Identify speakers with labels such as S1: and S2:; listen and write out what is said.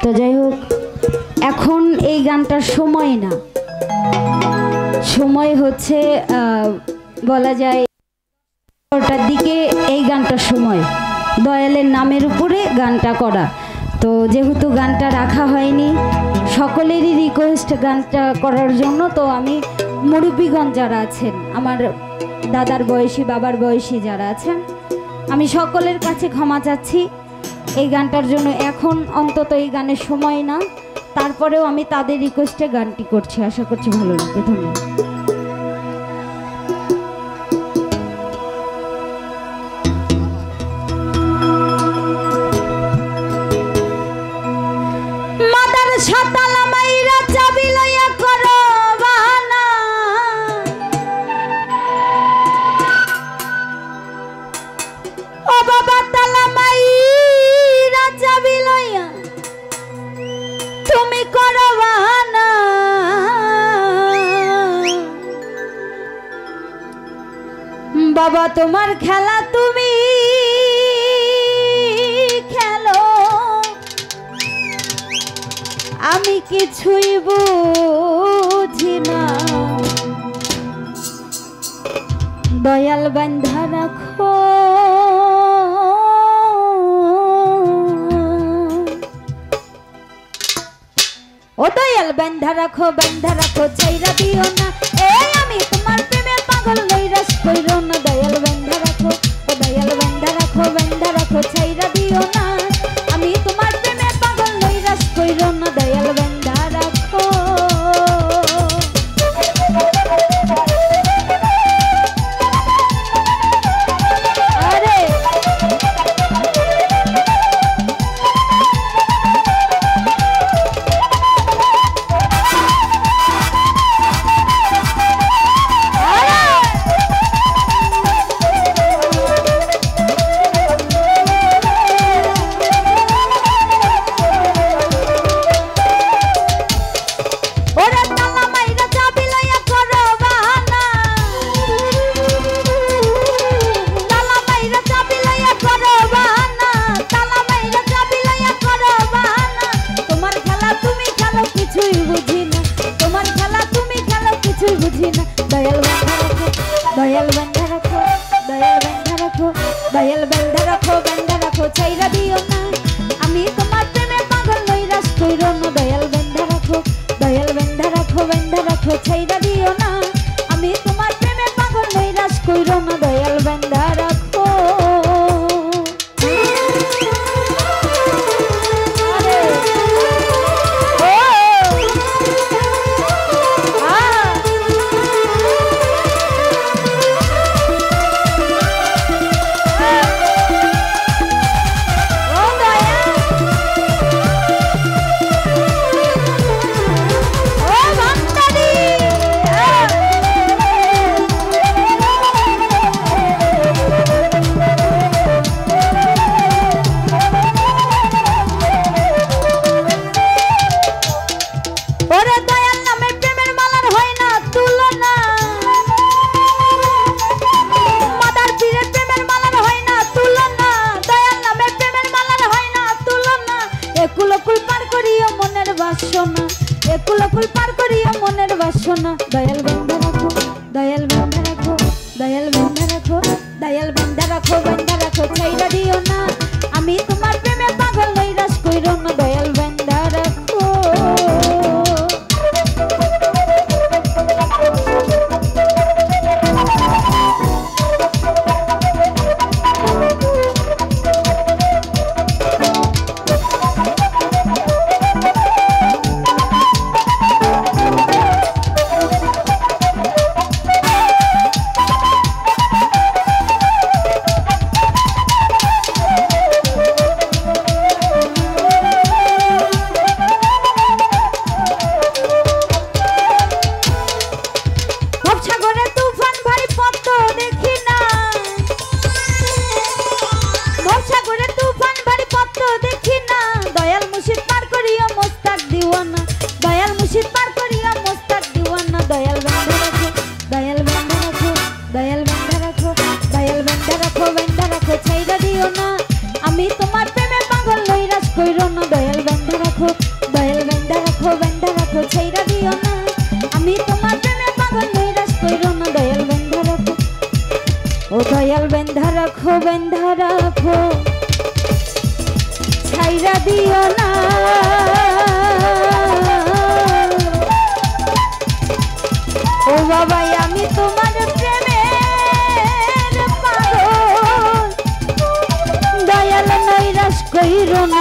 S1: তো যাই হোক, এখন এই গানটার সময় না, সময় হচ্ছে বলা যায় 10টার দিকে এই গানটার সময়, দয়ালের নামের উপরে গানটা করা। তো যেহেতু গানটা রাখা হয়নি, সকলেরই রিকোয়েস্ট গানটা করার জন্য, তো আমি মুরব্বীগণ যারা আছেন, আমার দাদার বয়সী, বাবার বয়সী যারা আছেন, আমি সকলের কাছে ক্ষমা চাচ্ছি এই গানটার জন্য। এখন অন্তত এই গানের সময় না, তারপরেও আমি তাদের রিকোয়েস্টে গানটি করছি, আশা করছি ভালো লাগবে। ধন্যবাদ। বাবা তোমার খেলা তুমি খেলো, আমি কিছুই বুঝি না, দয়াল বান্ধা রাখো, ও দয়াল বান্ধা রাখো, বান্ধা রাখো, ছাইরা দিও না, এই আমি তোমার প্রেমে পাগল নৈরাশ কইরো না, দয়াল বান্ধা রাখো, ও দয়াল বান্ধা রাখো, বান্ধা রাখো, ছাইরা দিও না, আমি তোমার প্রেমে পাগল নৈরাশ কইরো না, দয়াল বান্ধা রাখো। দয়াল বান্ধা রাখো, দয়াল বান্ধা রাখো, দয়াল বান্ধা রাখো, বান্ধা রাখো, ছাইরা দিও না, আমি তোমার প্রেমে পাগল নৈরাশ কইরো না, দয়াল বান্ধা রাখো, দয়াল বান্ধা রাখো, বান্ধা রাখো, ছাইরা দিও না, আমি তোমার প্রেমে পাগল নৈরাশ কইরো না, দয়াল বান্ধা রাখো। একুল একুল পার করিয়া মনের বাসনা, দয়াল বান্ধা রাখো, দয়াল বান্ধা রাখো, দয়াল বান্ধা রাখো, দয়াল বান্ধা রাখো, বান্ধা রাখো, ছাইরা দিও না, আমি তোমার প্রেমে পাগল নৈরাশ কইরো না, দয়াল বান্ধা রাখো। ছাইরা দিও না, আমি তোমার প্রেমে পাগল নৈরাশ কইরো না, দয়াল বান্ধা রাখো, ও দয়াল বেন্ধা রাখো ছাইরা দিও না ও বাবাই আমি তোমার প্রেমের পাগল দয়াল নৈরাশ কইরো না